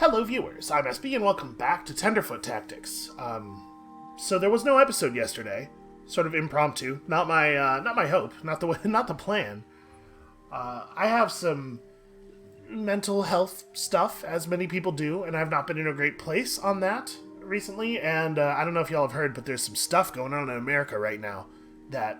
Hello viewers, I'm SB and welcome back to Tenderfoot Tactics. So there was no episode yesterday, sort of impromptu. Not my hope, not the plan. I have some mental health stuff, as many people do, and I've not been in a great place on that recently. And I don't know if y'all have heard, but there's some stuff going on in America right now that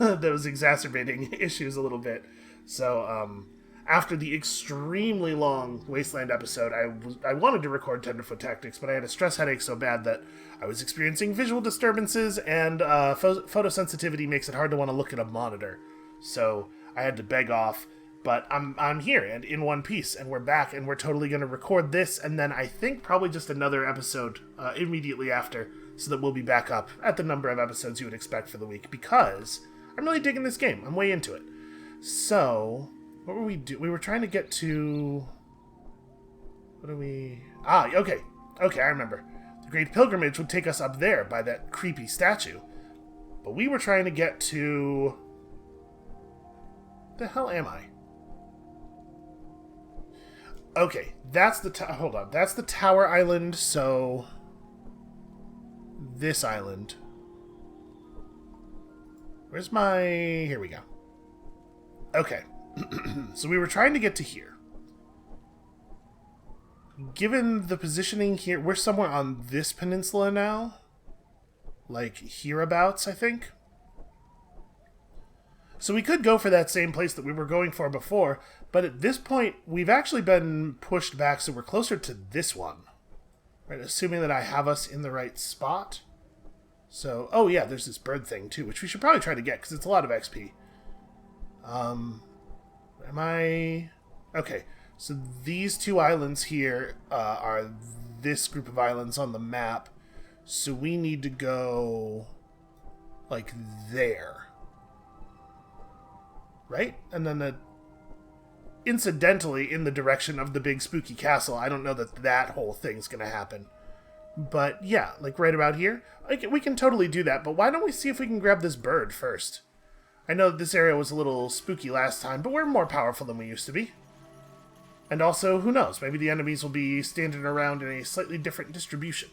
that was exacerbating issues a little bit. So after the extremely long Wasteland episode, I wanted to record Tenderfoot Tactics, but I had a stress headache so bad that I was experiencing visual disturbances, and photosensitivity makes it hard to want to look at a monitor. So I had to beg off, but I'm here and in one piece, and we're back, and we're totally going to record this, and then I think probably just another episode immediately after, so that we'll be back up at the number of episodes you would expect for the week, because I'm really digging this game. I'm way into it. So what were we doing? We were trying to get to... What are we... Okay, I remember. The Great Pilgrimage would take us up there by that creepy statue. But we were trying to get to... The hell am I? Okay, that's the... Hold on. That's the Tower Island, so... This island. Where's my... Here we go. Okay. So we were trying to get to here. Given the positioning here, we're somewhere on this peninsula now. Like, hereabouts, I think. So we could go for that same place that we were going for before, but at this point, we've actually been pushed back, so we're closer to this one. Right, assuming that I have us in the right spot. So, oh yeah, there's this bird thing too, which we should probably try to get, because it's a lot of XP. Am I... Okay, so these two islands here are this group of islands on the map. So we need to go... like there. Right? And then incidentally, in the direction of the big spooky castle. I don't know that that whole thing's gonna happen. But yeah, like right about here. We can totally do that, but why don't we see if we can grab this bird first? I know that this area was a little spooky last time, but we're more powerful than we used to be. And also, who knows, maybe the enemies will be standing around in a slightly different distribution.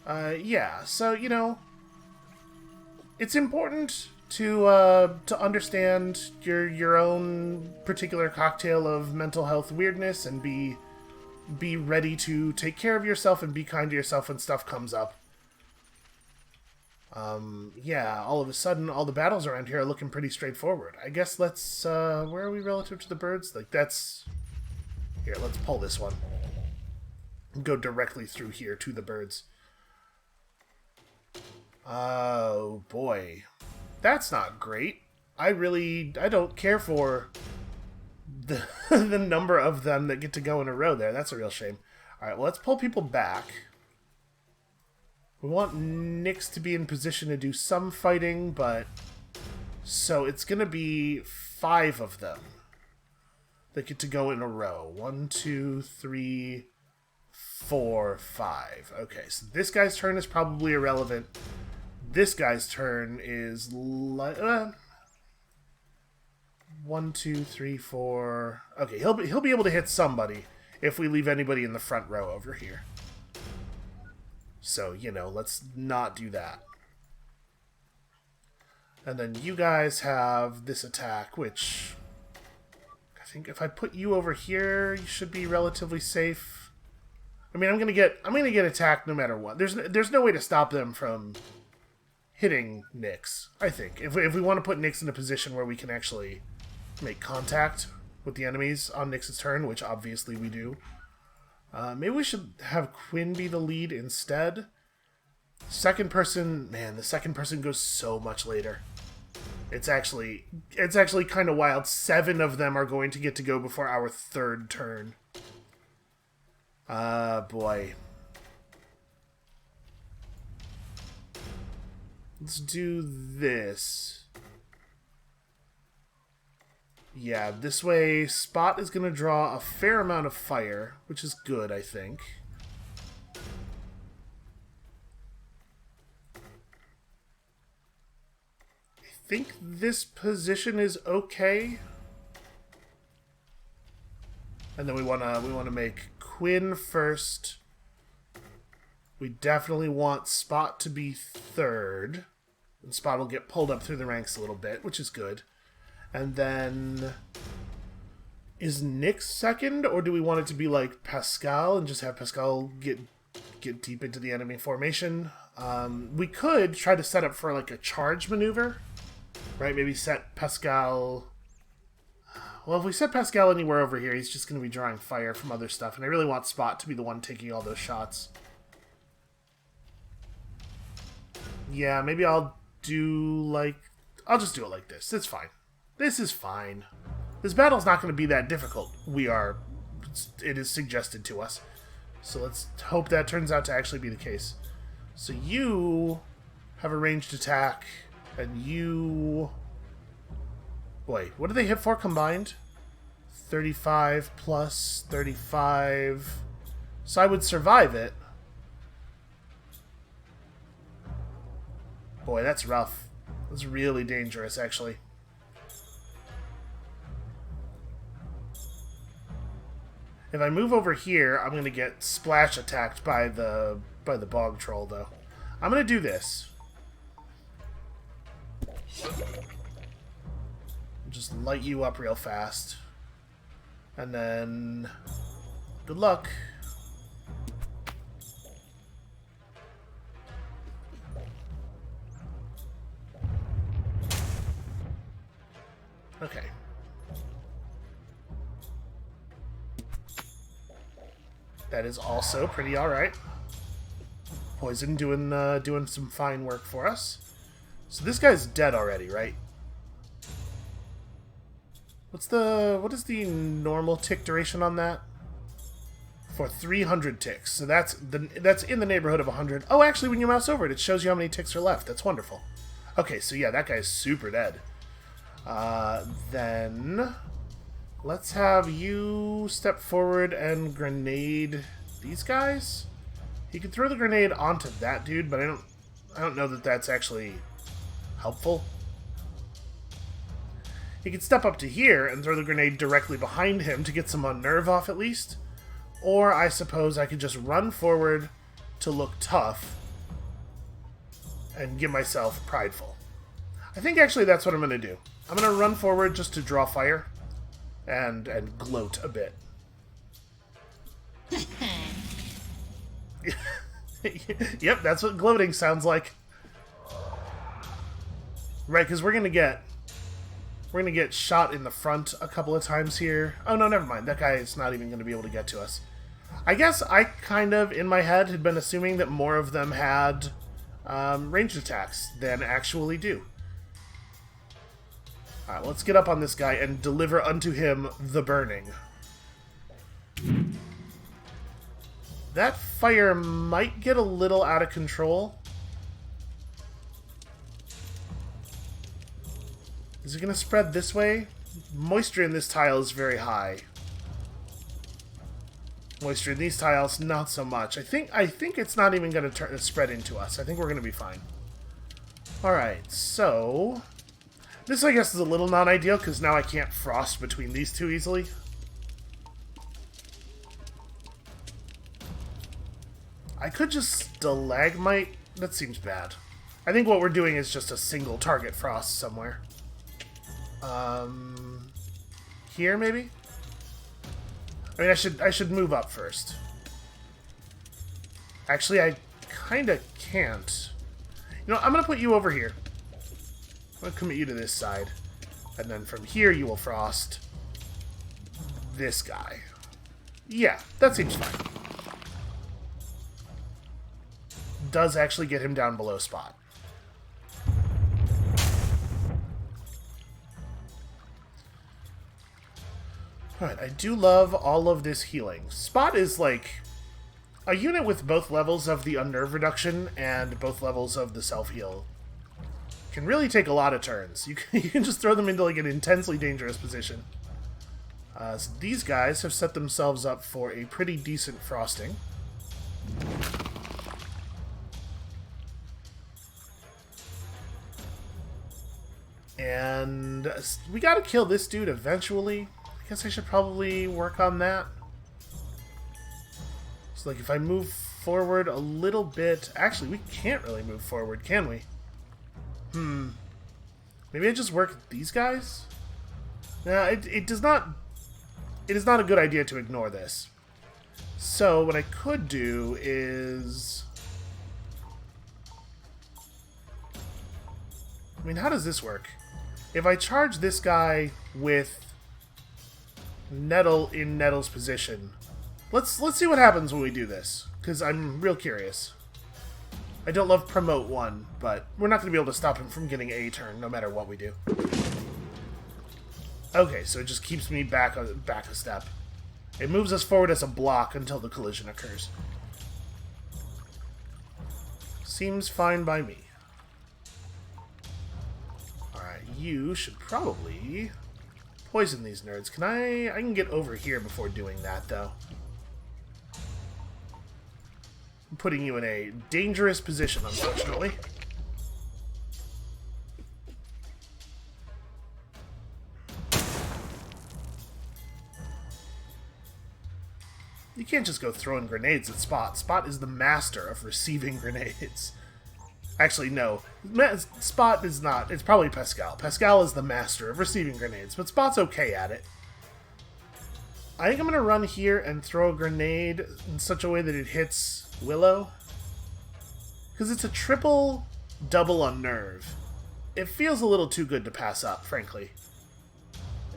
Yeah, so, you know, it's important to understand your own particular cocktail of mental health weirdness and be ready to take care of yourself and be kind to yourself when stuff comes up. Yeah, all of a sudden, all the battles around here are looking pretty straightforward. I guess let's, where are we relative to the birds? Like, that's... Here, let's pull this one. Go directly through here to the birds. Oh, boy. That's not great. I don't care for the, the number of them that get to go in a row there. That's a real shame. Alright, well, let's pull people back. We want Nyx to be in position to do some fighting, but... So it's going to be 5 of them that get to go in a row. 1, 2, 3, 4, 5. Okay, so this guy's turn is probably irrelevant. This guy's turn is... 1, 2, 3, 4... Okay, he'll be able to hit somebody if we leave anybody in the front row over here. So, you know, let's not do that. And then you guys have this attack, which I think if I put you over here, you should be relatively safe. I mean, I'm gonna get attacked no matter what. There's no way to stop them from hitting Nyx, I think. If we want to put Nyx in a position where we can actually make contact with the enemies on Nyx's turn, which obviously we do. Maybe we should have Quinn be the lead instead. Second person, man, the second person goes so much later. It's actually kind of wild. 7 of them are going to get to go before our 3rd turn. Boy. Let's do this. Yeah, this way, Spot is going to draw a fair amount of fire, which is good, I think. I think this position is okay. And then we wanna make Quinn first. We definitely want Spot to be third. And Spot will get pulled up through the ranks a little bit, which is good. And then... Is Nick second, or do we want it to be like Pascal and just have Pascal get deep into the enemy formation? We could try to set up for like a charge maneuver, right? Maybe set Pascal... Well, if we set Pascal anywhere over here, he's just going to be drawing fire from other stuff, and I really want Spot to be the one taking all those shots. Yeah, maybe I'll do like... I'll just do it like this. It's fine. This is fine. This battle's not going to be that difficult. It is suggested to us. So let's hope that turns out to actually be the case. So you have a ranged attack, and you... Boy, what do they hit for combined? 35 plus 35... So I would survive it. Boy, that's rough. That's really dangerous, actually. If I move over here, I'm going to get splash attacked by the bog troll, though. I'm going to do this. Just light you up real fast. And then... Good luck. Okay. That is also pretty alright. Poison doing some fine work for us. So this guy's dead already, right? What is the normal tick duration on that? For 300 ticks. So that's in the neighborhood of 100. Oh, actually, when you mouse over it, it shows you how many ticks are left. That's wonderful. Okay, so yeah, that guy's super dead. Then let's have you step forward and grenade these guys. He could throw the grenade onto that dude, but I don't know that that's actually helpful. He could step up to here and throw the grenade directly behind him to get some unnerve off at least. Or I suppose I could just run forward to look tough and give myself prideful. I think actually that's what I'm going to do. I'm going to run forward just to draw fire and gloat a bit. Yep, that's what gloating sounds like. Right, because we're gonna get shot in the front a couple of times here. Oh no, never mind. That guy is not even gonna be able to get to us. I guess I kind of, in my head, had been assuming that more of them had ranged attacks than actually do. Alright, let's get up on this guy and deliver unto him the burning. That fire might get a little out of control. Is it going to spread this way? Moisture in this tile is very high. Moisture in these tiles, not so much. I think it's not even going to spread into us. I think we're going to be fine. Alright, so... This, I guess, is a little non-ideal, because now I can't frost between these two easily. I could just stalagmite. That seems bad. I think what we're doing is just a single target frost somewhere. Here maybe? I mean, I should move up first. Actually, I kind of can't. You know, I'm going to put you over here. I'm going to commit you to this side. And then from here, you will frost this guy. Yeah, that seems fine. Does actually get him down below Spot. Alright, I do love all of this healing. Spot is like a unit with both levels of the unnerve reduction and both levels of the self-heal. Can really take a lot of turns. You can just throw them into like an intensely dangerous position. So these guys have set themselves up for a pretty decent frosting. And we gotta kill this dude eventually. I guess I should probably work on that. So, like, if I move forward a little bit... Actually, we can't really move forward, can we? Maybe I just work these guys? No, it does not... It is not a good idea to ignore this. So, what I could do is... I mean, how does this work? If I charge this guy with Nettle in Nettle's position... Let's see what happens when we do this, because I'm real curious. I don't love Promote 1, but we're not going to be able to stop him from getting a turn, no matter what we do. Okay, so it just keeps me back a step. It moves us forward as a block until the collision occurs. Seems fine by me. Alright, you should probably poison these nerds. I can get over here before doing that, though. I'm putting you in a dangerous position, unfortunately. You can't just go throwing grenades at Spot. Spot is the master of receiving grenades. Actually, no. Spot is not. It's probably Pascal. Pascal is the master of receiving grenades, but Spot's okay at it. I think I'm going to run here and throw a grenade in such a way that it hits Willow. Because it's a triple double on nerve. It feels a little too good to pass up, frankly.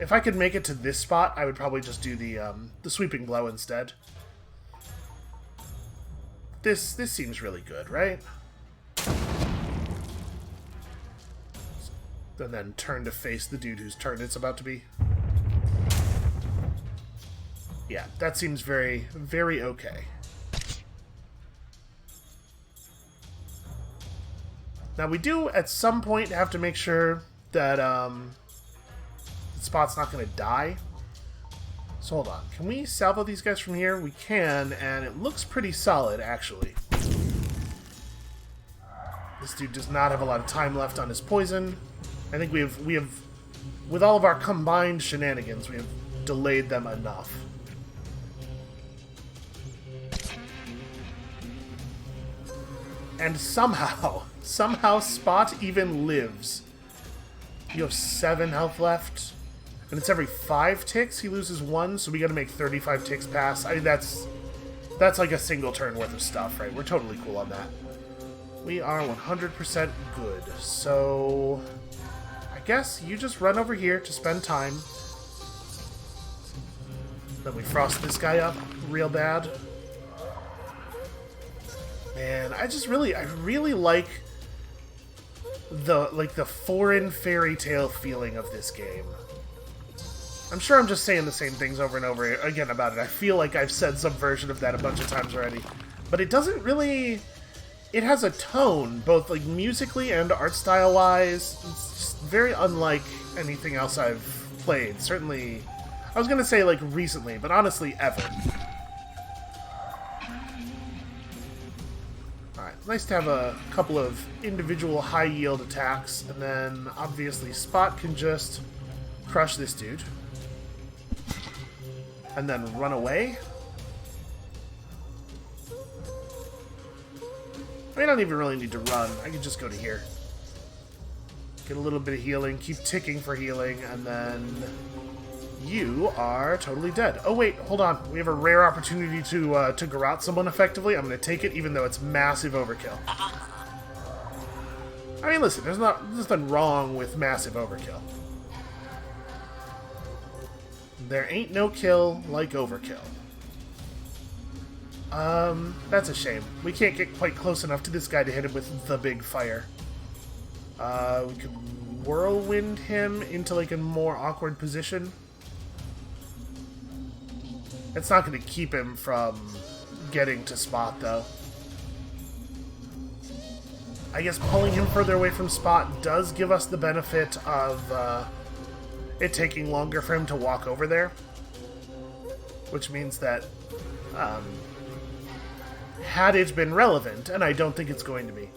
If I could make it to this spot, I would probably just do the sweeping blow instead. This seems really good, right? And then turn to face the dude whose turn it's about to be. Yeah, that seems very, very okay. Now we do, at some point, have to make sure that Spot's not going to die. So hold on. Can we salvo these guys from here? We can, and it looks pretty solid, actually. This dude does not have a lot of time left on his poison. I think we have, with all of our combined shenanigans, we have delayed them enough. And somehow Spot even lives. You have 7 health left. And it's every 5 ticks he loses 1, so we gotta make 35 ticks pass. I mean, that's like a single turn worth of stuff, right? We're totally cool on that. We are 100% good. So I guess you just run over here to spend time. Then we frost this guy up real bad. Man, I really like the foreign fairy tale feeling of this game. I'm sure I'm just saying the same things over and over again about it. I feel like I've said some version of that a bunch of times already. But it doesn't really... It has a tone, both like musically and art style-wise. It's just very unlike anything else I've played. Certainly, I was going to say like recently, but honestly, ever. Alright, nice to have a couple of individual high-yield attacks, and then obviously Spot can just crush this dude. And then run away? I don't even really need to run. I can just go to here. Get a little bit of healing, keep ticking for healing, and then you are totally dead. Oh wait, hold on. We have a rare opportunity to garrote someone effectively. I'm going to take it even though it's massive overkill. I mean, listen, there's nothing wrong with massive overkill. There ain't no kill like overkill. That's a shame. We can't get quite close enough to this guy to hit him with the big fire. We could whirlwind him into like a more awkward position. It's not going to keep him from getting to Spot, though. I guess pulling him further away from Spot does give us the benefit of it taking longer for him to walk over there. Which means that, had it been relevant, and I don't think it's going to be,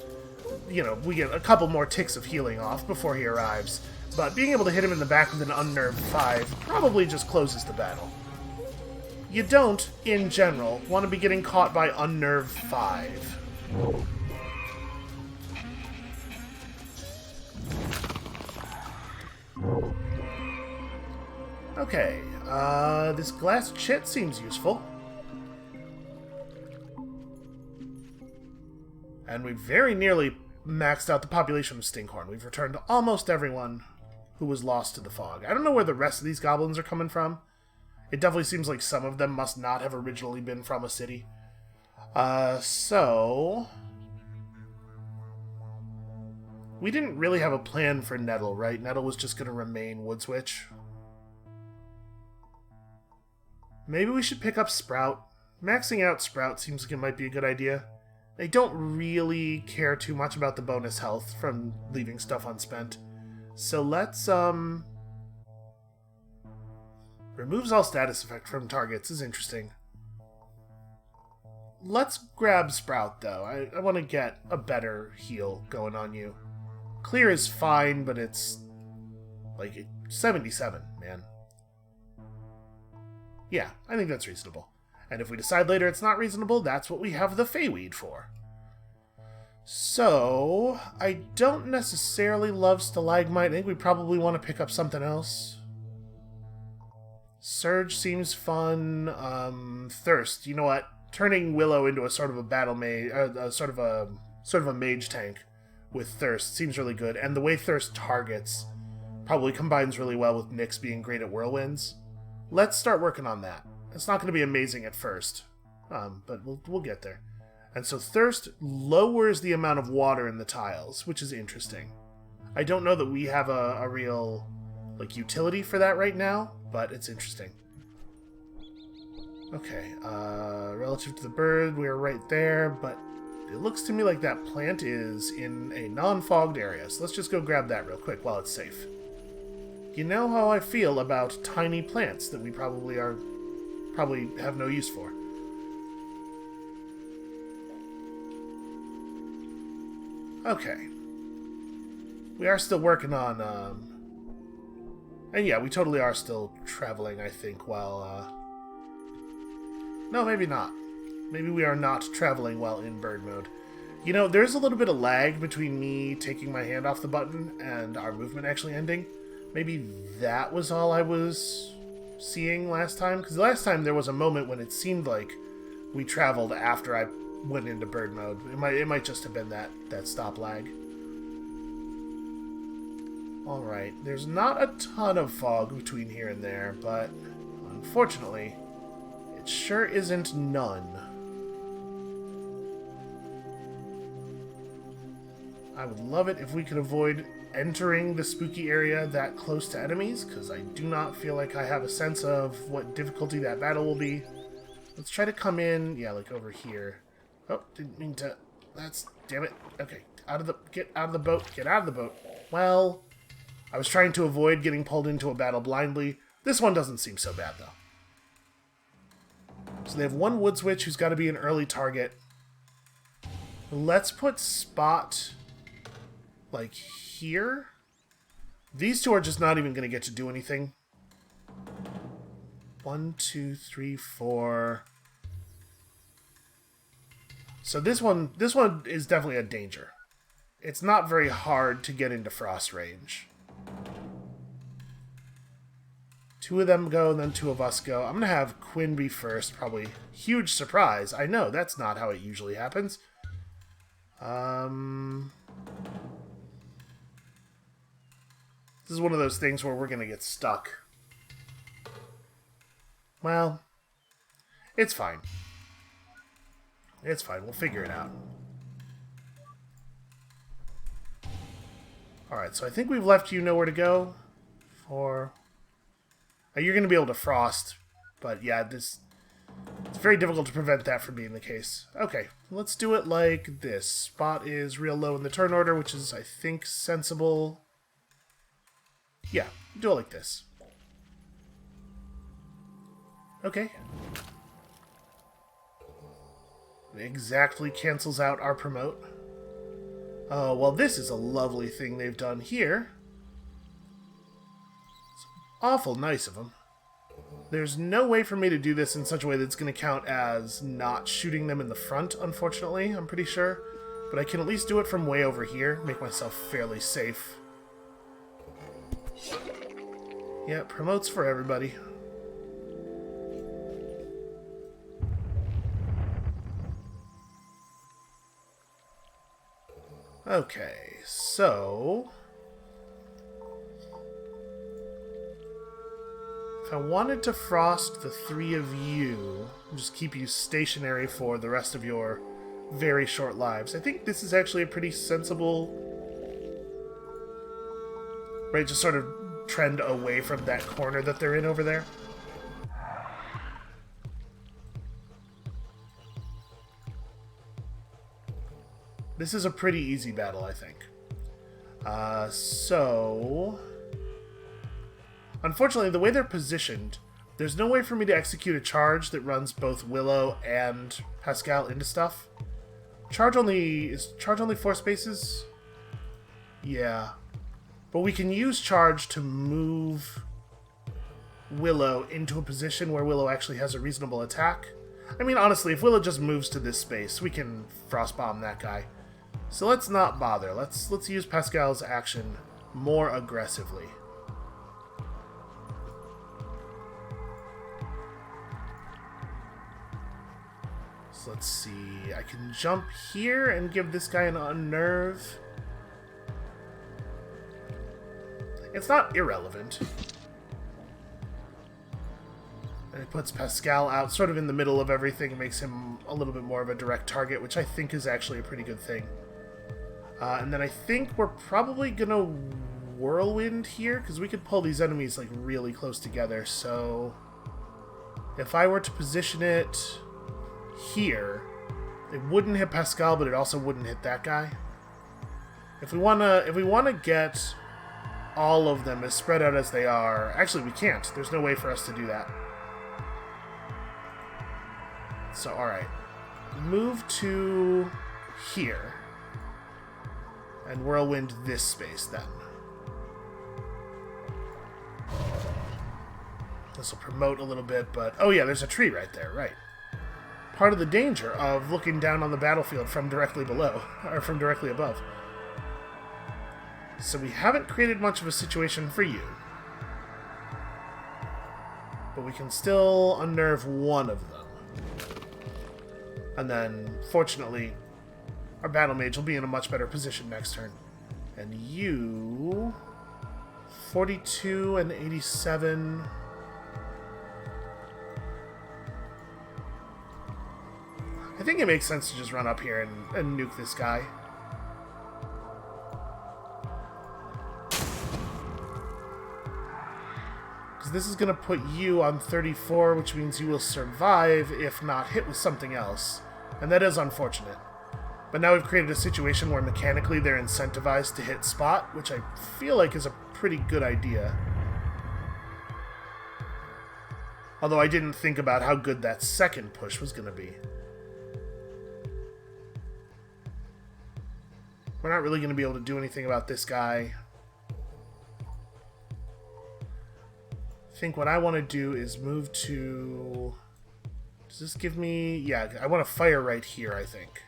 you know, we get a couple more ticks of healing off before he arrives, but being able to hit him in the back with an unnerved 5 probably just closes the battle. You don't, in general, want to be getting caught by unnerved 5. Okay, this glass chit seems useful. And we very nearly maxed out the population of Stinkhorn. We've returned almost everyone who was lost to the fog. I don't know where the rest of these goblins are coming from. It definitely seems like some of them must not have originally been from a city. So... we didn't really have a plan for Nettle, right? Nettle was just going to remain Wood Switch. Maybe we should pick up Sprout. Maxing out Sprout seems like it might be a good idea. I don't really care too much about the bonus health from leaving stuff unspent. So let's, removes all status effect from targets is interesting. Let's grab Sprout, though. I want to get a better heal going on you. Clear is fine, but it's, like, 77, man. Yeah, I think that's reasonable. And if we decide later it's not reasonable, that's what we have the Feyweed for. So, I don't necessarily love Stalagmite. I think we probably want to pick up something else. Surge seems fun. Thirst, you know what? Turning Willow into a sort of a battle mage, sort of a mage tank with Thirst seems really good. And the way Thirst targets probably combines really well with Nyx being great at whirlwinds. Let's start working on that. It's not going to be amazing at first, but we'll get there. And so Thirst lowers the amount of water in the tiles, which is interesting. I don't know that we have a real utility for that right now, but it's interesting. Okay, relative to the bird, we're right there, but it looks to me like that plant is in a non-fogged area, so let's just go grab that real quick while it's safe. You know how I feel about tiny plants that we probably have no use for. Okay. We are still working on, and yeah, we totally are still traveling, I think, while, no, maybe not. Maybe we are not traveling while in bird mode. You know, there's a little bit of lag between me taking my hand off the button and our movement actually ending. Maybe that was all I was seeing last time? Because last time there was a moment when it seemed like we traveled after I went into bird mode. It might just have been that stop lag. Alright, there's not a ton of fog between here and there, but unfortunately, it sure isn't none. I would love it if we could avoid entering the spooky area that close to enemies, because I do not feel like I have a sense of what difficulty that battle will be. Let's try to come in, yeah, like over here. Oh, didn't mean to. Damn it. Okay, get out of the boat, get out of the boat. Well, I was trying to avoid getting pulled into a battle blindly. This one doesn't seem so bad, though. So they have one Wood Switch who's got to be an early target. Let's put Spot, like, here. These two are just not even going to get to do anything. 1, 2, 3, 4. So this one is definitely a danger. It's not very hard to get into frost range. 2 of them go, and then 2 of us go. I'm going to have Quinn be first, probably. Huge surprise. I know, that's not how it usually happens. This is one of those things where we're going to get stuck. Well, it's fine. It's fine. We'll figure it out. Alright, so I think we've left you nowhere to go. You're going to be able to frost, but yeah, it's very difficult to prevent that from being the case. Okay, let's do it like this. Spot is real low in the turn order, which is, I think, sensible. Yeah, do it like this. Okay. It exactly cancels out our promote. Oh, well, this is a lovely thing they've done here. awful nice of him. There's no way for me to do this in such a way that's going to count as not shooting them in the front, unfortunately, I'm pretty sure. But I can at least do it from way over here, make myself fairly safe. Yeah, promotes for everybody. Okay, so... if I wanted to frost the three of you, just keep you stationary for the rest of your very short lives, I think this is actually a pretty sensible... right, just sort of trend away from that corner that they're in over there. This is a pretty easy battle, I think. So... unfortunately, the way they're positioned, there's no way for me to execute a charge that runs both Willow and Pascal into stuff. Is charge only 4 spaces? Yeah. But we can use charge to move Willow into a position where Willow actually has a reasonable attack. I mean, honestly, if Willow just moves to this space, we can frostbomb that guy. So let's not bother. Let's use Pascal's action more aggressively. So let's see. I can jump here and give this guy an unnerve. It's not irrelevant. And it puts Pascal out sort of in the middle of everything, makes him a little bit more of a direct target, which I think is actually a pretty good thing. And then I think we're probably gonna whirlwind here, because we could pull these enemies like really close together. So if I were to position it here, it wouldn't hit Pascal, but it also wouldn't hit that guy. If we wanna get all of them as spread out as they are, actually we can't. There's no way for us to do that. So alright, move to here and whirlwind this space then. This will promote a little bit, but oh yeah, there's a tree right there, right. Part of the danger of looking down on the battlefield from directly below, or from directly above. So we haven't created much of a situation for you. But we can still unnerve one of them. And then, fortunately, our battle mage will be in a much better position next turn. And you... 42 and 87... I think it makes sense to just run up here and nuke this guy. Because this is going to put you on 34, which means you will survive if not hit with something else. And that is unfortunate. But now we've created a situation where mechanically they're incentivized to hit spot, which I feel like is a pretty good idea. Although I didn't think about how good that second push was going to be. We're not really going to be able to do anything about this guy. I think what I want to do is move to... Does this give me... Yeah, I want to fire right here, I think.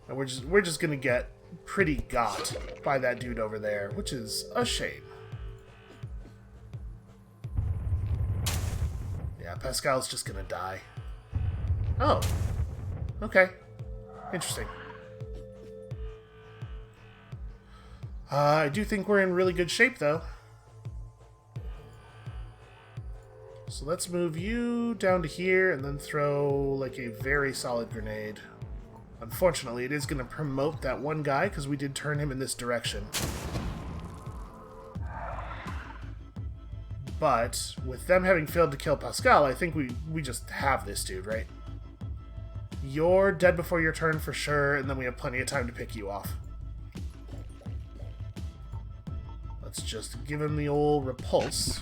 And we're just going to get pretty got by that dude over there, which is a shame. Yeah, Pascal's just going to die. Oh. Okay. Interesting. I do think we're in really good shape, though. So let's move you down to here and then throw, like, a very solid grenade. Unfortunately, it is going to promote that one guy because we did turn him in this direction. But with them having failed to kill Pascal, I think we just have this dude, right? You're dead before your turn for sure, and then we have plenty of time to pick you off. Let's just give him the old repulse.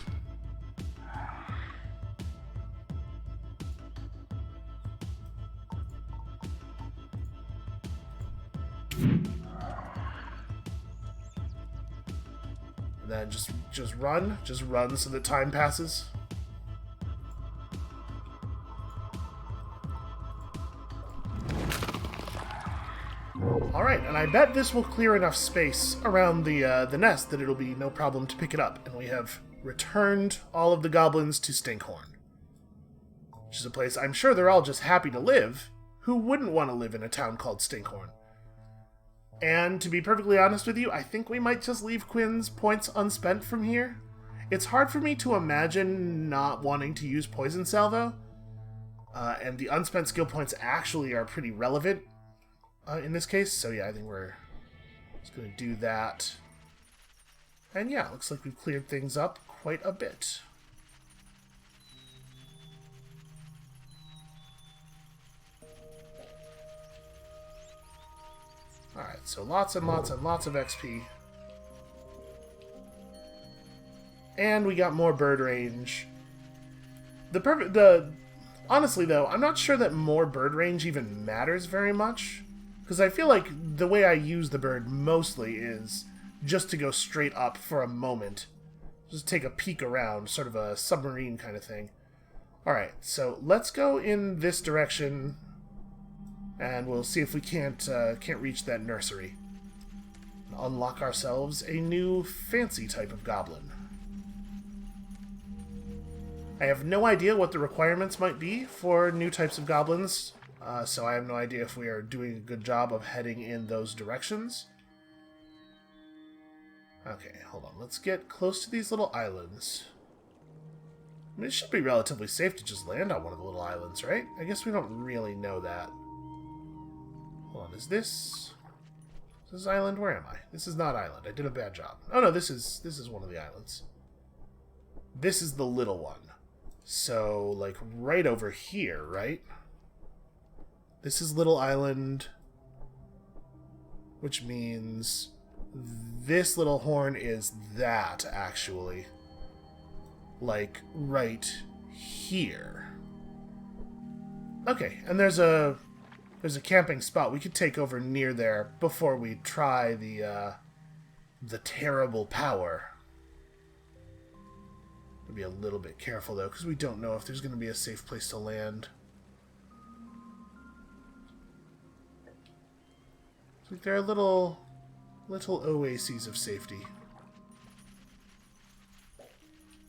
And then just run so that time passes. Alright, and I bet this will clear enough space around the nest that it'll be no problem to pick it up. And we have returned all of the goblins to Stinkhorn. Which is a place I'm sure they're all just happy to live. Who wouldn't want to live in a town called Stinkhorn? And to be perfectly honest with you, I think we might just leave Quinn's points unspent from here. It's hard for me to imagine not wanting to use Poison Salvo. And the unspent skill points actually are pretty relevant in this case. So yeah, I think we're just going to do that. And yeah, looks like we've cleared things up quite a bit. Alright, so lots and lots and lots of XP. And we got more bird range. Honestly though, I'm not sure that more bird range even matters very much. Because I feel like the way I use the bird mostly is just to go straight up for a moment. Just take a peek around, sort of a submarine kind of thing. Alright, so let's go in this direction. And we'll see if we can't reach that nursery. Unlock ourselves a new fancy type of goblin. I have no idea what the requirements might be for new types of goblins, so I have no idea if we are doing a good job of heading in those directions. Okay, hold on. Let's get close to these little islands. I mean, it should be relatively safe to just land on one of the little islands, right? I guess we don't really know that. Hold on, is this island? Where am I? This is not island. I did a bad job. Oh no, this is one of the islands. This is the little one. So, like, right over here, right? This is little island, which means this little horn is that, actually. Like, right here. Okay, and there's a camping spot we could take over near there before we try the terrible power. We'll be a little bit careful though, because we don't know if there's going to be a safe place to land. So there are little oases of safety.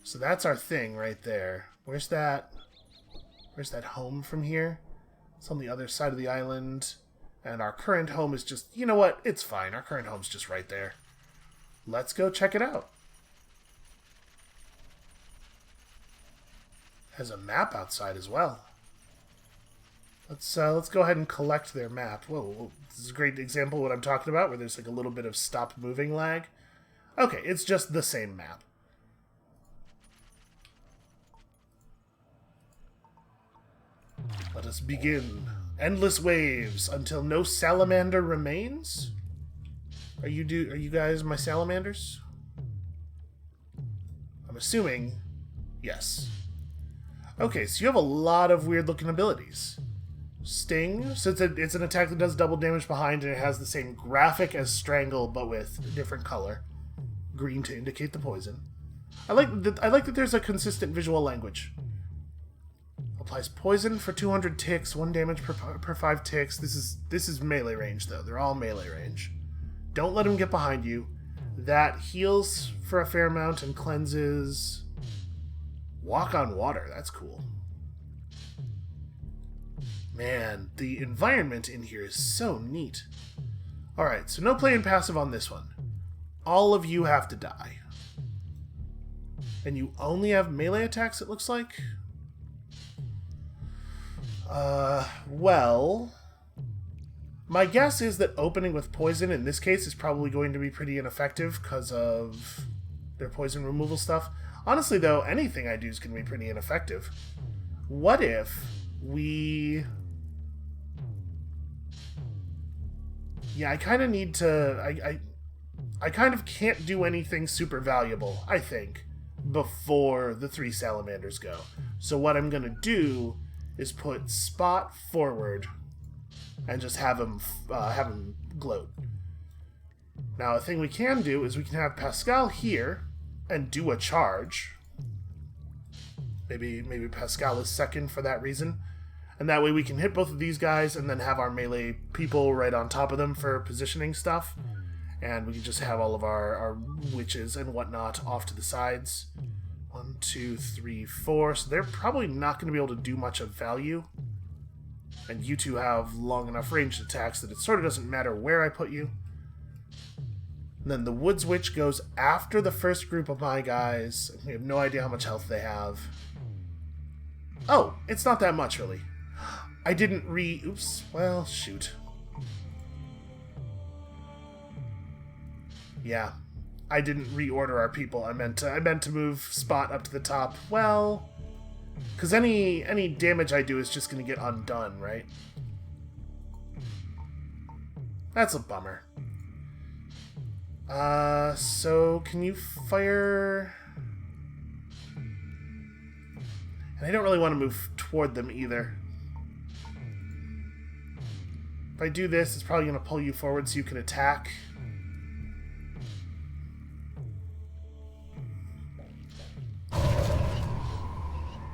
So that's our thing right there. Where's that home from here? It's on the other side of the island. And our current home is just... You know what? It's fine. Our current home's just right there. Let's go check it out. Has a map outside as well. Let's go ahead and collect their map. Whoa, this is a great example of what I'm talking about, where there's like a little bit of stop moving lag. Okay, it's just the same map. Let us begin. Endless waves until no salamander remains? Are you guys my salamanders? I'm assuming yes. Okay, so you have a lot of weird looking abilities. Sting, since it's an attack that does double damage behind, and it has the same graphic as Strangle, but with a different color. Green to indicate the poison. I like that there's a consistent visual language. Applies poison for 200 ticks, 1 damage per 5 ticks. This is melee range though. They're all melee range. Don't let him get behind you. That heals for a fair amount and cleanses. Walk on water. That's cool. Man, the environment in here is so neat. Alright, so no playing passive on this one. All of you have to die. And you only have melee attacks, it looks like? Well... My guess is that opening with poison in this case is probably going to be pretty ineffective because of their poison removal stuff. Honestly, though, anything I do is going to be pretty ineffective. What if we... Yeah, I kind of need to... I kind of can't do anything super valuable, I think, before the 3 salamanders go. So what I'm going to do is put Spot forward and just have him gloat. Now, a thing we can do is we can have Pascal here, and do a charge. Maybe Pascal is second for that reason. And that way we can hit both of these guys and then have our melee people right on top of them for positioning stuff. And we can just have all of our witches and whatnot off to the sides. 1, 2, 3, 4. So they're probably not going to be able to do much of value. And you two have long enough ranged attacks that it sort of doesn't matter where I put you. And then the Woods Witch goes after the first group of my guys. We have no idea how much health they have. Oh, it's not that much, really. I didn't oops. Well, shoot. Yeah. I didn't reorder our people. I meant to move Spot up to the top. Well, because any damage I do is just going to get undone, right? That's a bummer. So can you fire? And I don't really want to move toward them either. If I do this, it's probably going to pull you forward so you can attack.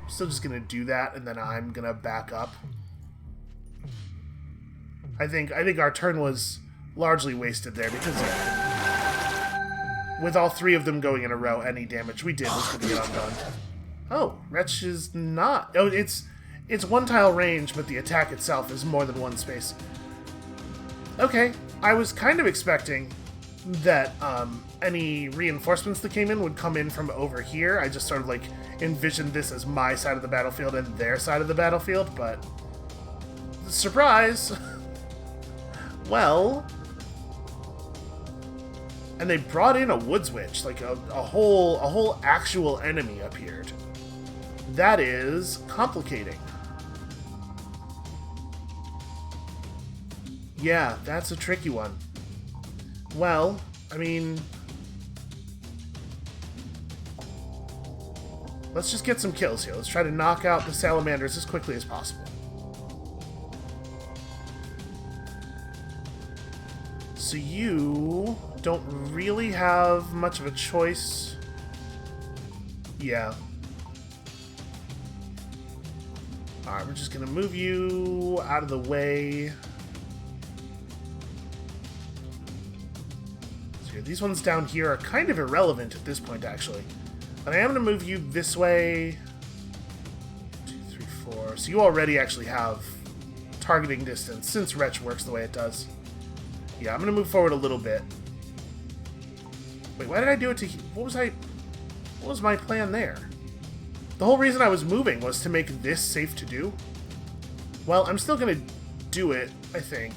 Still just going to do that, and then I'm going to back up. I think our turn was largely wasted there, because with all three of them going in a row, any damage we did was going to get undone. Oh, Wretch is not... Oh, it's one tile range, but the attack itself is more than one space. Okay, I was kind of expecting that any reinforcements that came in would come in from over here. I just sort of like envisioned this as my side of the battlefield and their side of the battlefield, but surprise! Well, and they brought in a Woods Witch, like a whole actual enemy appeared. That is complicating. Yeah, that's a tricky one. Well, I mean, let's just get some kills here. Let's try to knock out the salamanders as quickly as possible. So you don't really have much of a choice. Yeah. Alright, we're just gonna move you out of the way. These ones down here are kind of irrelevant at this point, actually. But I am going to move you this way. 2, 3, 4. So you already actually have targeting distance, since Wretch works the way it does. Yeah, I'm going to move forward a little bit. Wait, why did I do it to... What was my plan there? The whole reason I was moving was to make this safe to do. Well, I'm still going to do it, I think.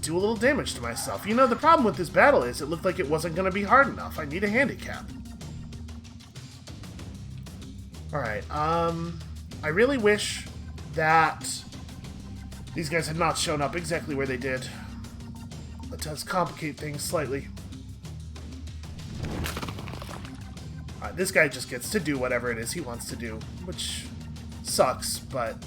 Do a little damage to myself. You know, the problem with this battle is it looked like it wasn't going to be hard enough. I need a handicap. Alright, I really wish that these guys had not shown up exactly where they did. That does complicate things slightly. Alright, this guy just gets to do whatever it is he wants to do, which sucks, but...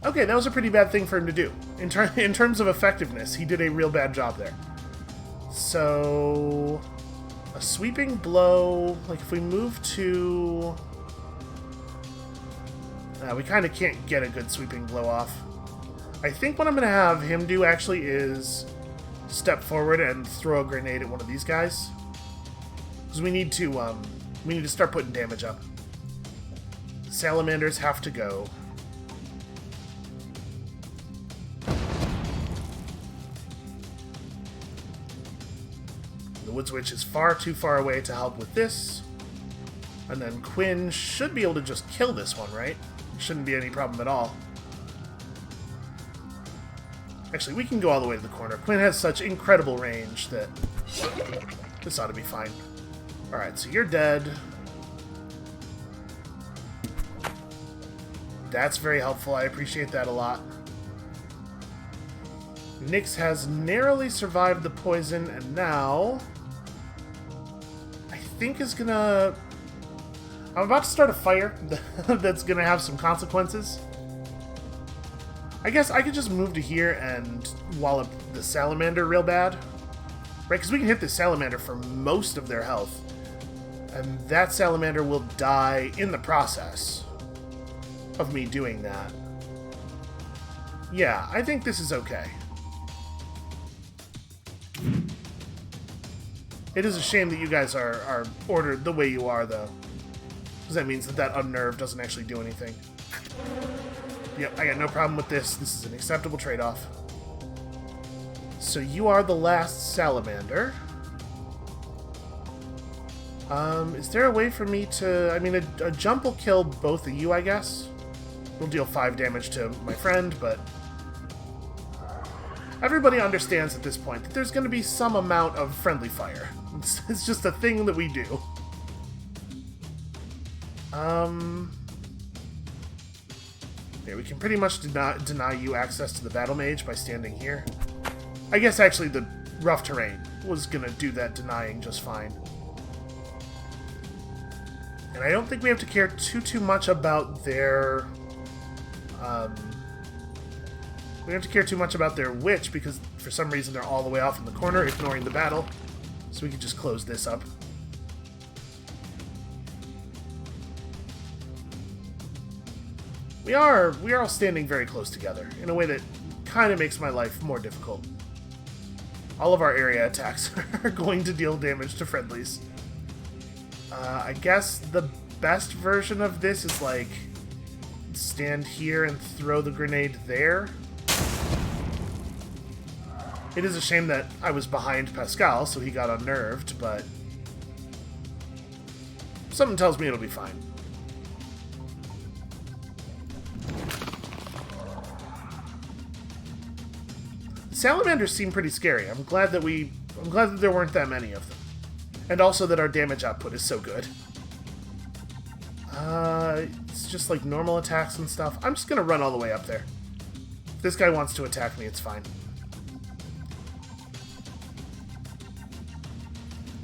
Okay, that was a pretty bad thing for him to do. In terms of effectiveness, he did a real bad job there. So... a sweeping blow... Like, if we move to... we kind of can't get a good sweeping blow off. I think what I'm going to have him do, actually, is step forward and throw a grenade at one of these guys. Because we need to start putting damage up. The salamanders have to go. The Woods Witch is far too far away to help with this. And then Quinn should be able to just kill this one, right? Shouldn't be any problem at all. Actually, we can go all the way to the corner. Quinn has such incredible range that this ought to be fine. Alright, so you're dead. That's very helpful. I appreciate that a lot. Nyx has narrowly survived the poison, and now... I think is gonna... I'm about to start a fire that's gonna have some consequences. I guess I could just move to here and wallop the salamander real bad. Right, because we can hit the salamander for most of their health. And that salamander will die in the process of me doing that. Yeah, I think this is okay. It is a shame that you guys are ordered the way you are, though. Because that means that unnerve doesn't actually do anything. Yep, I got no problem with this. This is an acceptable trade-off. So you are the last salamander. Is there a way for me to... I mean, a jump will kill both of you, I guess. We'll deal 5 damage to my friend, but... everybody understands at this point that there's going to be some amount of friendly fire. It's just a thing that we do. Yeah, we can pretty much deny you access to the battle mage by standing here. I guess actually the rough terrain was going to do that denying just fine. And I don't think we have to care too much about their... we don't have to care too much about their witch, because for some reason they're all the way off in the corner, ignoring the battle. So we can just close this up. We are all standing very close together, in a way that kind of makes my life more difficult. All of our area attacks are going to deal damage to friendlies. I guess the best version of this is, like, stand here and throw the grenade there. It is a shame that I was behind Pascal, so he got unnerved, but something tells me it'll be fine. Salamanders seem pretty scary. I'm glad that there weren't that many of them. And also that our damage output is so good. It's just like normal attacks and stuff. I'm just gonna run all the way up there. If this guy wants to attack me, it's fine.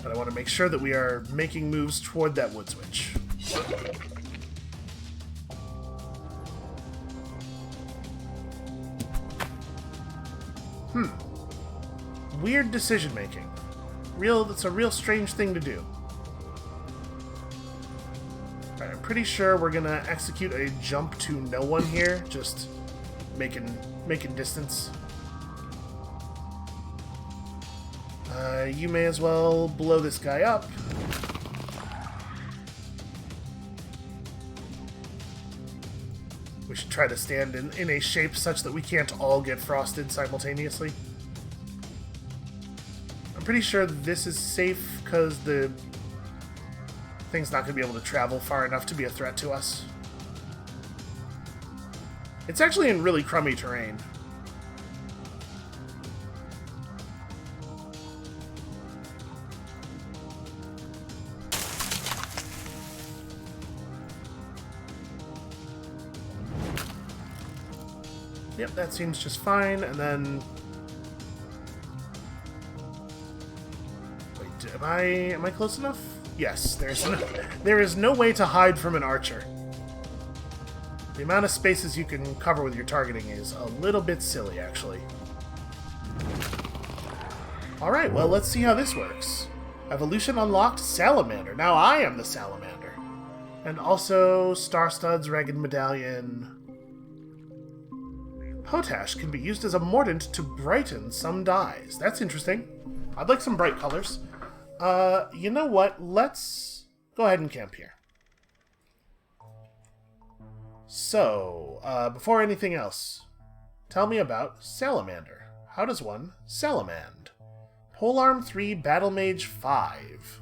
But I want to make sure that we are making moves toward that Woods Witch. Weird decision making. That's a real strange thing to do. Alright, I'm pretty sure we're gonna execute a jump to no one here, just making distance. You may as well blow this guy up. We should try to stand in a shape such that we can't all get frosted simultaneously. I'm pretty sure this is safe because the thing's not going to be able to travel far enough to be a threat to us. It's actually in really crummy terrain. Yep, that seems just fine, and then... Wait, am I close enough? Yes, there is no way to hide from an archer. The amount of spaces you can cover with your targeting is a little bit silly, actually. Alright, well, let's see how this works. Evolution unlocked Salamander. Now I am the Salamander. And also, Star Studs, Ragged Medallion... Potash can be used as a mordant to brighten some dyes. That's interesting. I'd like some bright colors. You know what? Let's go ahead and camp here. So, before anything else, tell me about Salamander. How does one salamand? Polearm 3, Battle Mage 5.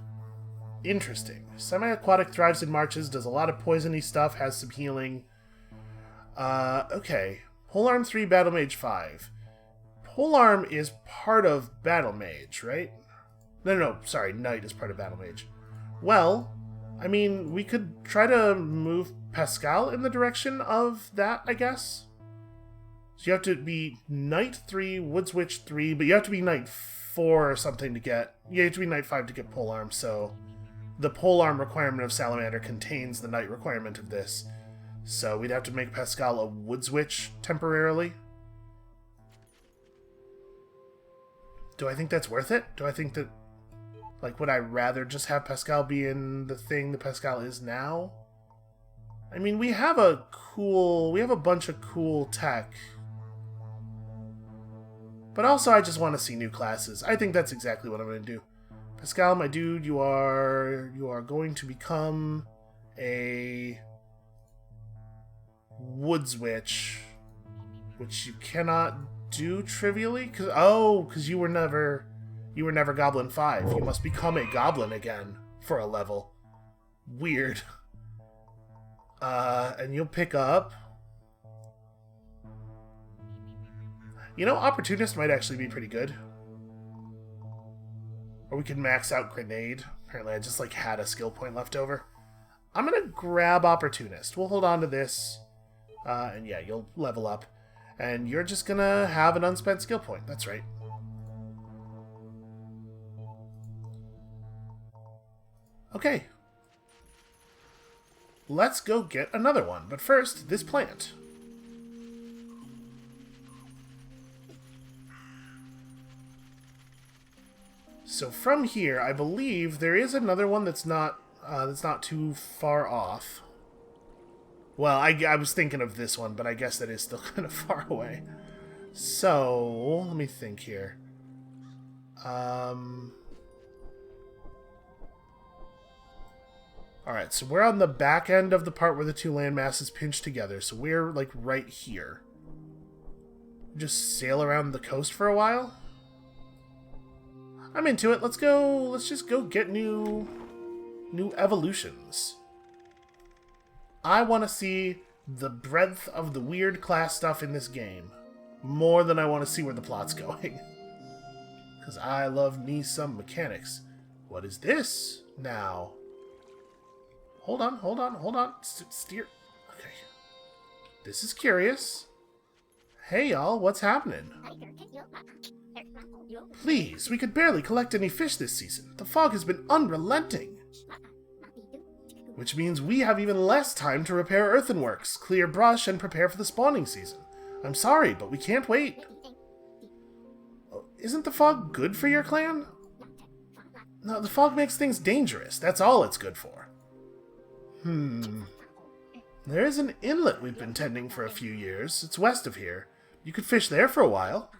Interesting. Semi-aquatic, thrives in marches, does a lot of poisony stuff, has some healing. Okay. Polearm 3, Battle Mage 5. Polearm is part of Battle Mage, right? No, sorry, Knight is part of Battle Mage. Well, I mean, we could try to move Pascal in the direction of that, I guess? So you have to be Knight 3, Woods Witch 3, but you have to be Knight 4 or something to get... You have to be Knight 5 to get Polearm, so... The Polearm requirement of Salamander contains the Knight requirement of this. So we'd have to make Pascal a Woods Witch temporarily. do I think that's worth it? Do I think that, like, would I rather just have Pascal be in the thing that Pascal is now? I mean, we have a bunch of cool tech. But also, I just want to see new classes. I think that's exactly what I'm going to do. Pascal, my dude, you are going to become a woods witch, which you cannot do trivially. Because you were never Goblin 5. You must become a goblin again for a level. Weird. And you'll pick up. You know, Opportunist might actually be pretty good. Or we can max out Grenade. Apparently I just, like, had a skill point left over. I'm gonna grab Opportunist. We'll hold on to this. And yeah, you'll level up. And you're just gonna have an unspent skill point. That's right. Okay. Let's go get another one. But first, this plant. So from here, I believe there is another one that's not too far off. Well, I was thinking of this one, but I guess that is still kind of far away. So let me think here. All right, so we're on the back end of the part where the two landmasses pinch together. So we're like right here. Just sail around the coast for a while. I'm into it. Let's just go get new evolutions. I want to see the breadth of the weird class stuff in this game more than I want to see where the plot's going. Because I love me some mechanics. What is this now? Hold on. Steer. Okay. This is curious. Hey, y'all, what's happening? Please, we could barely collect any fish this season. The fog has been unrelenting. Which means we have even less time to repair earthenworks, clear brush, and prepare for the spawning season. I'm sorry, but we can't wait. Isn't the fog good for your clan? No, the fog makes things dangerous. That's all it's good for. There is an inlet we've been tending for a few years. It's west of here. You could fish there for a while.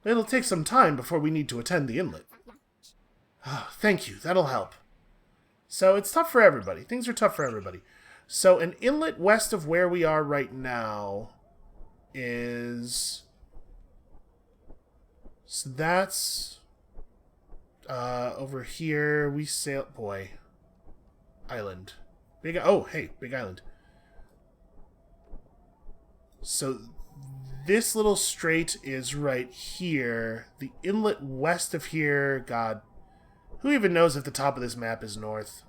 It'll take some time before we need to attend the inlet. Oh, thank you. That'll help. So it's tough for everybody. Things are tough for everybody. So an inlet west of where we are right now is... So that's... over here, we sail... Boy. Island. Big... Oh, hey, big island. So this little strait is right here. The inlet west of here, God... Who even knows if the top of this map is north?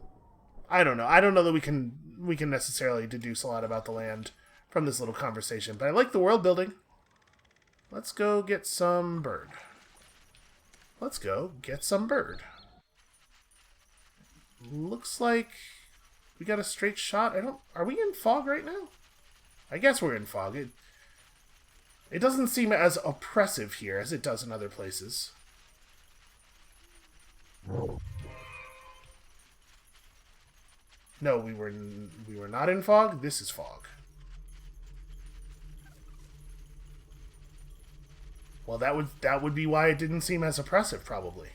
I don't know. I don't know that we can necessarily deduce a lot about the land from this little conversation, but I like the world building. Let's go get some bird. Looks like we got a straight shot. Are we in fog right now? I guess we're in fog. It doesn't seem as oppressive here as it does in other places. No, we were not in fog. This is fog. Well, that would be why it didn't seem as oppressive, probably.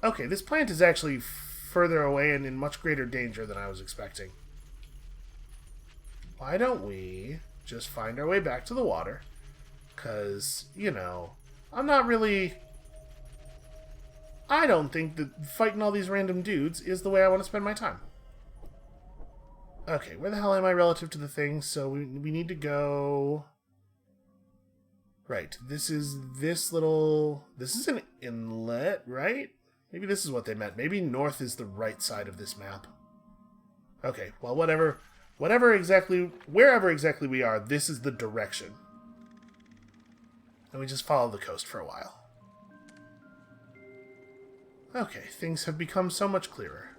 Okay, this plant is actually further away and in much greater danger than I was expecting. Why don't we just find our way back to the water? Because, you know, I don't think that fighting all these random dudes is the way I want to spend my time. Okay, where the hell am I relative to the thing? So we need to go... Right, this is an inlet, right? Maybe this is what they meant. Maybe north is the right side of this map. Okay, well, wherever exactly we are, this is the direction. And we just follow the coast for a while. Okay, things have become so much clearer.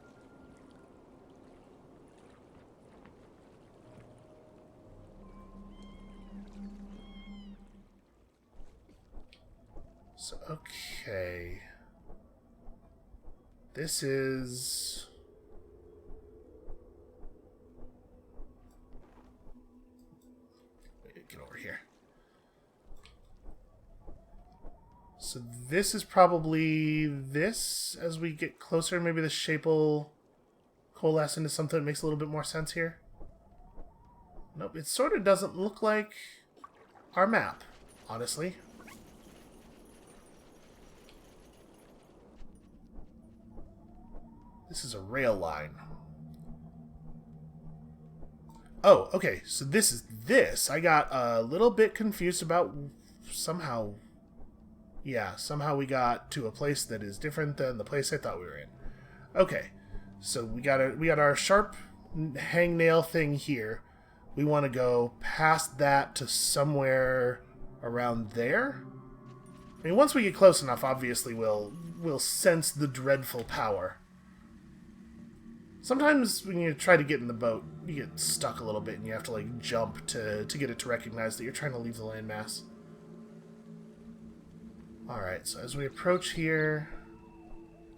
Okay. This is... Get over here. So this is probably this. As we get closer, maybe the shape will coalesce into something that makes a little bit more sense here. Nope, it sort of doesn't look like our map, honestly. This is a rail line. Oh, okay, so this is this. I got a little bit confused about somehow... Yeah, somehow we got to a place that is different than the place I thought we were in. Okay, so we got our sharp hangnail thing here. We want to go past that to somewhere around there. I mean, once we get close enough, obviously we'll sense the dreadful power. Sometimes when you try to get in the boat, you get stuck a little bit and you have to like jump to get it to recognize that you're trying to leave the landmass. Alright, so as we approach here,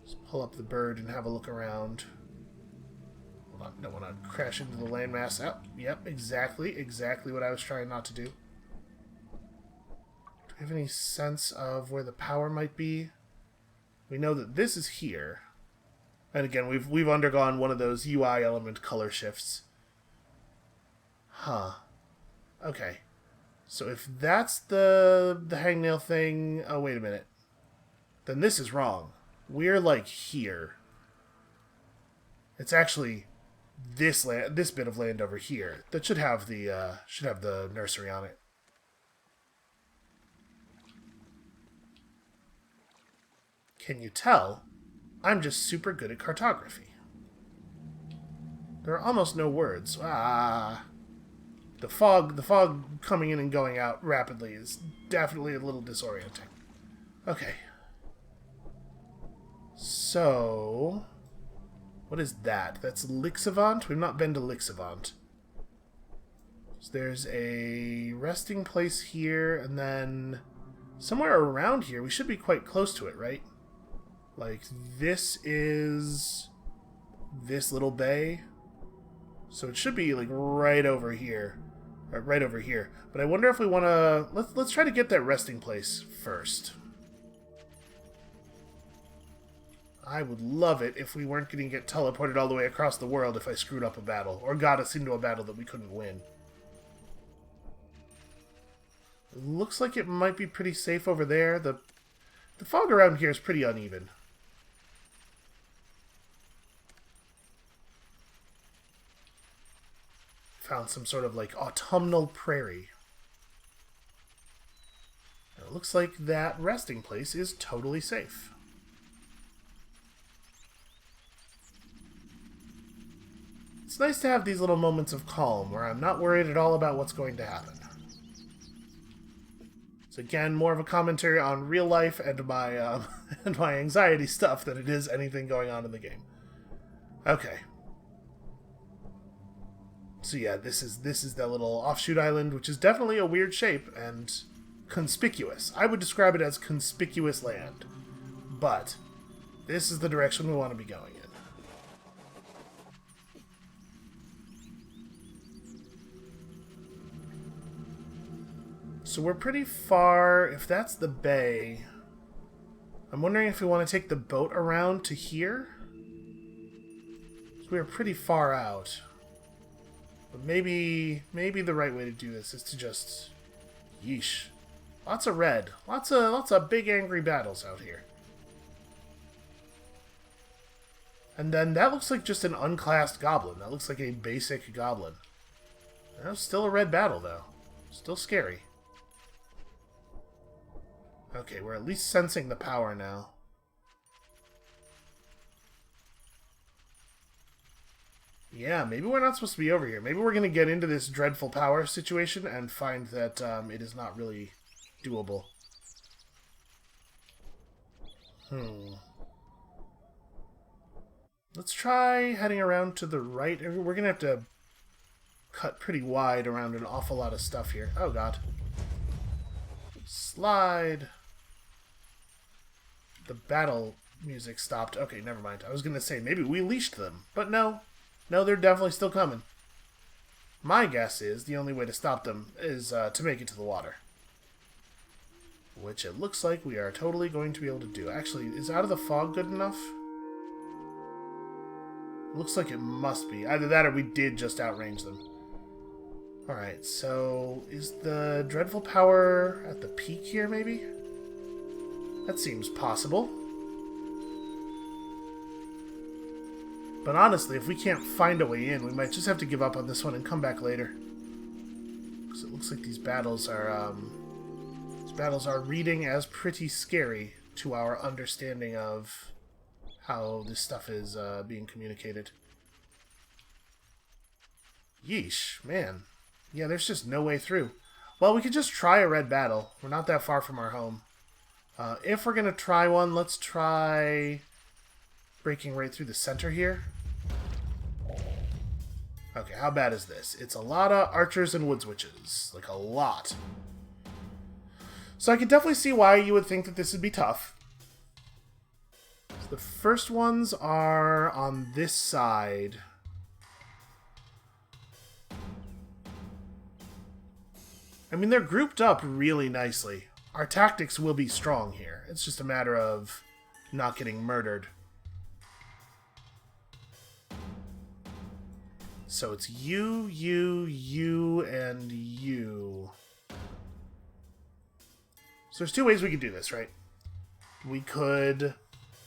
let's pull up the bird and have a look around. Hold on, don't want to crash into the landmass. Oh, yep, exactly what I was trying not to do. Do we have any sense of where the power might be? We know that this is here. And again, we've undergone one of those UI element color shifts. Huh. Okay. So if that's the hangnail thing... Oh, wait a minute. Then this is wrong. We're, like, here. It's actually this bit of land over here that should have the nursery on it. Can you tell? I'm just super good at cartography. There are almost no words. The fog coming in and going out rapidly is definitely a little disorienting. Okay. So... What is that? That's Lixivant? We've not been to Lixivant. So there's a resting place here, and then somewhere around here, we should be quite close to it, right? Like, this is this little bay. So it should be, like, right over here. Right over here. But I wonder if we want to... Let's try to get that resting place first. I would love it if we weren't going to get teleported all the way across the world if I screwed up a battle. Or got us into a battle that we couldn't win. It looks like it might be pretty safe over there. The fog around here is pretty uneven. Found some sort of, like, autumnal prairie. And it looks like that resting place is totally safe. It's nice to have these little moments of calm where I'm not worried at all about what's going to happen. It's, again, more of a commentary on real life and my, and my anxiety stuff than it is anything going on in the game. Okay. So yeah, this is that little offshoot island, which is definitely a weird shape and conspicuous. I would describe it as conspicuous land. But this is the direction we want to be going in. So we're pretty far. If that's the bay, I'm wondering if we want to take the boat around to here. So we are pretty far out. But maybe the right way to do this is to just... Yeesh. Lots of red. Lots of big angry battles out here. And then that looks like just an unclassed goblin. That looks like a basic goblin. Still a red battle, though. Still scary. Okay, we're at least sensing the power now. Yeah, maybe we're not supposed to be over here. Maybe we're going to get into this dreadful power situation and find that it is not really doable. Let's try heading around to the right. We're going to have to cut pretty wide around an awful lot of stuff here. Oh, God. Slide. the battle music stopped. Okay, never mind. I was going to say, maybe we leashed them. But no. No, they're definitely still coming. My guess is the only way to stop them is to make it to the water. Which it looks like we are totally going to be able to do. Actually, is Out of the Fog good enough? Looks like it must be. Either that or we did just outrange them. Alright, so is the Dreadful Power at the peak here, maybe? That seems possible. But honestly, if we can't find a way in, we might just have to give up on this one and come back later. Because it looks like these battles are reading as pretty scary to our understanding of how this stuff is being communicated. Yeesh, man. Yeah, there's just no way through. Well, we could just try a red battle. We're not that far from our home. If we're going to try one, let's try breaking right through the center here. Okay, how bad is this? It's a lot of archers and wood witches. Like, a lot. So I could definitely see why you would think that this would be tough. So the first ones are on this side. I mean, they're grouped up really nicely. Our tactics will be strong here. It's just a matter of not getting murdered. So it's you, and you. So there's two ways we could do this, right? We could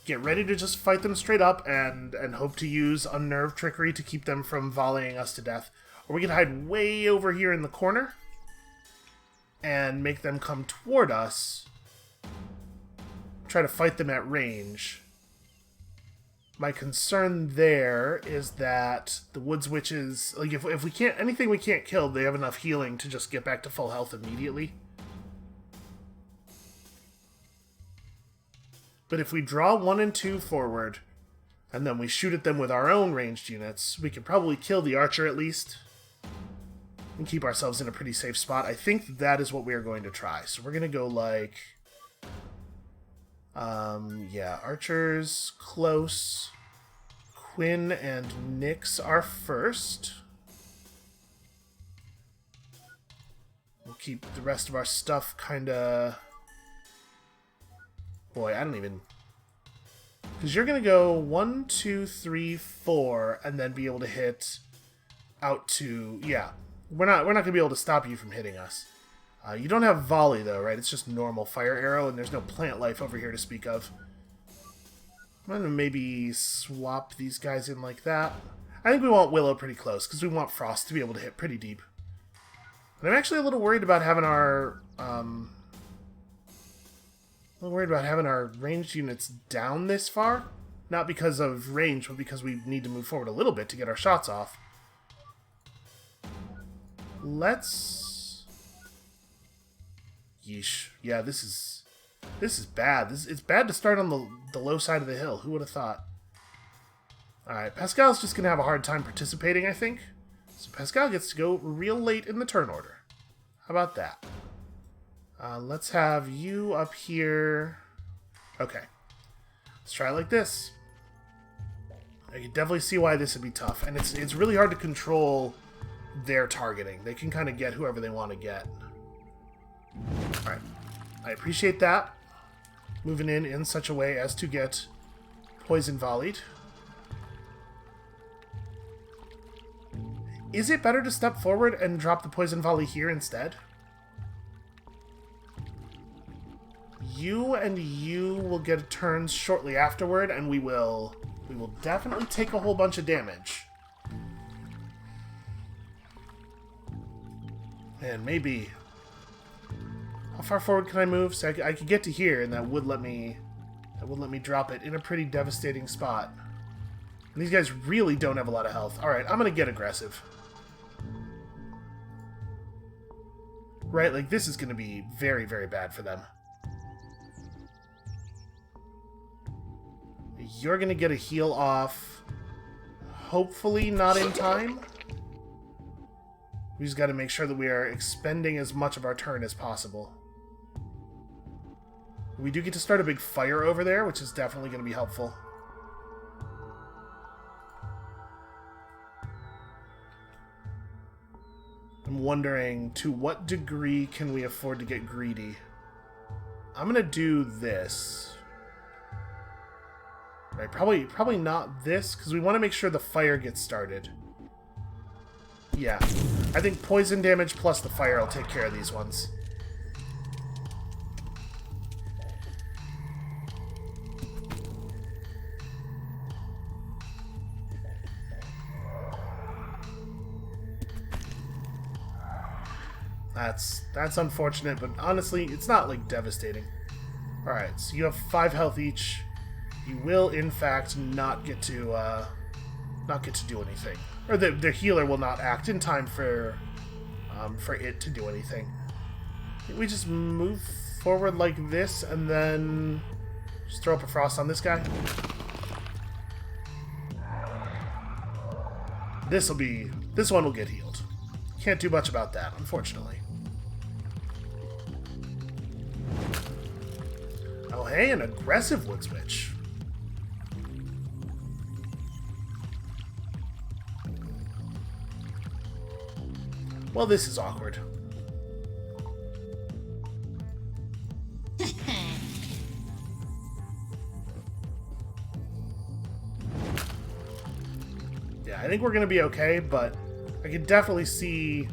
get ready to just fight them straight up and hope to use unnerved trickery to keep them from volleying us to death. Or we could hide way over here in the corner and make them come toward us. Try to fight them at range. My concern there is that the woods witches, like if we can't, anything we can't kill, they have enough healing to just get back to full health immediately. But if we draw 1 and 2 forward, and then we shoot at them with our own ranged units, we could probably kill the archer at least, and keep ourselves in a pretty safe spot. I think that is what we are going to try. So we're going to go like... yeah, archers, close. Quinn and Nyx are first. We'll keep the rest of our stuff kinda... Boy, I don't even... Because you're going to go 1, 2, 3, 4, and then be able to hit out to... Yeah, we're not going to be able to stop you from hitting us. You don't have volley, though, right? It's just normal fire arrow, and there's no plant life over here to speak of. I'm going to maybe swap these guys in like that. I think we want Willow pretty close, because we want Frost to be able to hit pretty deep. And I'm actually a little worried about having our... ranged units down this far. Not because of range, but because we need to move forward a little bit to get our shots off. Let's... Yeesh. Yeah, this is bad. It's bad to start on the low side of the hill. Who would have thought? Alright, Pascal's just going to have a hard time participating, I think. So Pascal gets to go real late in the turn order. How about that? Let's have you up here. Okay. Let's try it like this. I can definitely see why this would be tough. And it's really hard to control their targeting. They can kind of get whoever they want to get. Alright. I appreciate that. Moving in such a way as to get poison volleyed. Is it better to step forward and drop the poison volley here instead? You and you will get turns shortly afterward, and we will definitely take a whole bunch of damage. And maybe... How far forward can I move? So I could get to here, and that would let me drop it in a pretty devastating spot. And these guys really don't have a lot of health. Alright, I'm gonna get aggressive. Right, like this is gonna be very, very bad for them. You're gonna get a heal off. Hopefully not in time. We just gotta make sure that we are expending as much of our turn as possible. We do get to start a big fire over there, which is definitely going to be helpful. I'm wondering, to what degree can we afford to get greedy? I'm going to do this. Right, probably not this, because we want to make sure the fire gets started. Yeah, I think poison damage plus the fire will take care of these ones. That's unfortunate, but honestly, it's not, like, devastating. Alright, so you have 5 health each. You will, in fact, not get to do anything. Or the healer will not act in time for it to do anything. We just move forward like this, and then just throw up a frost on this guy. This one will get healed. Can't do much about that, unfortunately. Oh, hey, an aggressive wood switch. Well, this is awkward. Yeah, I think we're going to be okay, but I can definitely see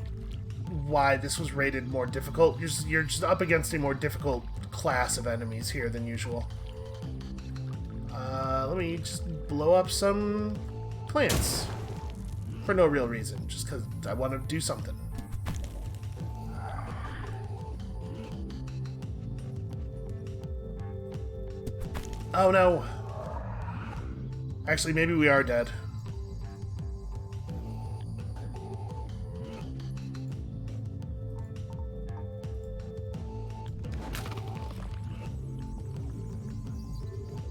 why this was rated more difficult. You're just up against a more difficult class of enemies here than usual. Let me just blow up some plants. For no real reason, just because I want to do something. Oh no. Actually, maybe we are dead.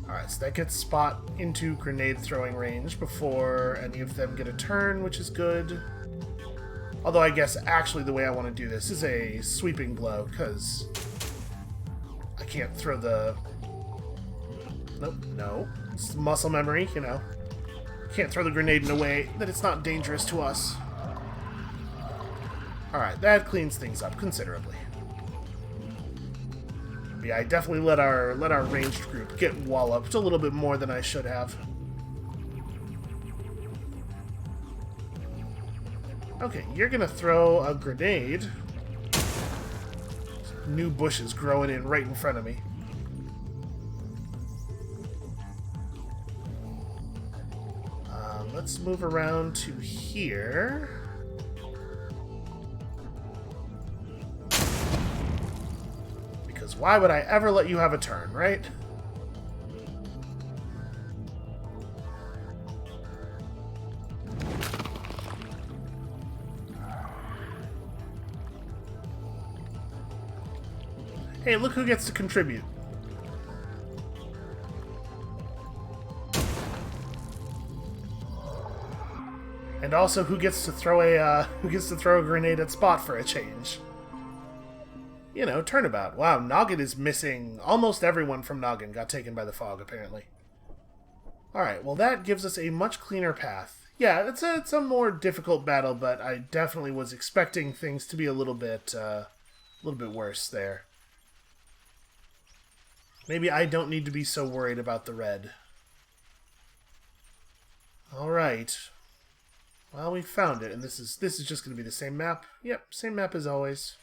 Alright, so that gets Spot into grenade throwing range before any of them get a turn, which is good. Although I guess actually the way I want to do this is a sweeping blow, because I can't throw the... Nope, no. It's muscle memory, you know. Can't throw the grenade in a way that it's not dangerous to us. Alright, that cleans things up considerably. Yeah, I definitely let our ranged group get walloped a little bit more than I should have. Okay, you're gonna throw a grenade. New bushes growing in right in front of me. Let's move around to here. Because why would I ever let you have a turn, right? Hey, look who gets to contribute. And also, who gets to throw a grenade at Spot for a change? You know, turnabout. Wow, Noggin is missing. Almost everyone from Noggin got taken by the fog, apparently. Alright, well that gives us a much cleaner path. Yeah, it's a more difficult battle, but I definitely was expecting things to be a little bit worse there. Maybe I don't need to be so worried about the red. Alright. Well, we found it, and this is just going to be the same map. Yep, same map as always.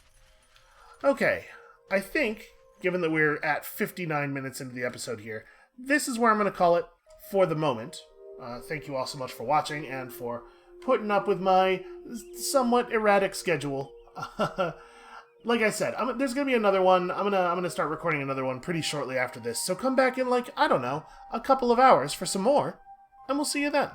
Okay, I think, given that we're at 59 minutes into the episode here, this is where I'm going to call it for the moment. Thank you all so much for watching, and for putting up with my somewhat erratic schedule. Like I said, there's going to be another one. I'm gonna start recording another one pretty shortly after this, so come back in, like, I don't know, a couple of hours for some more, and we'll see you then.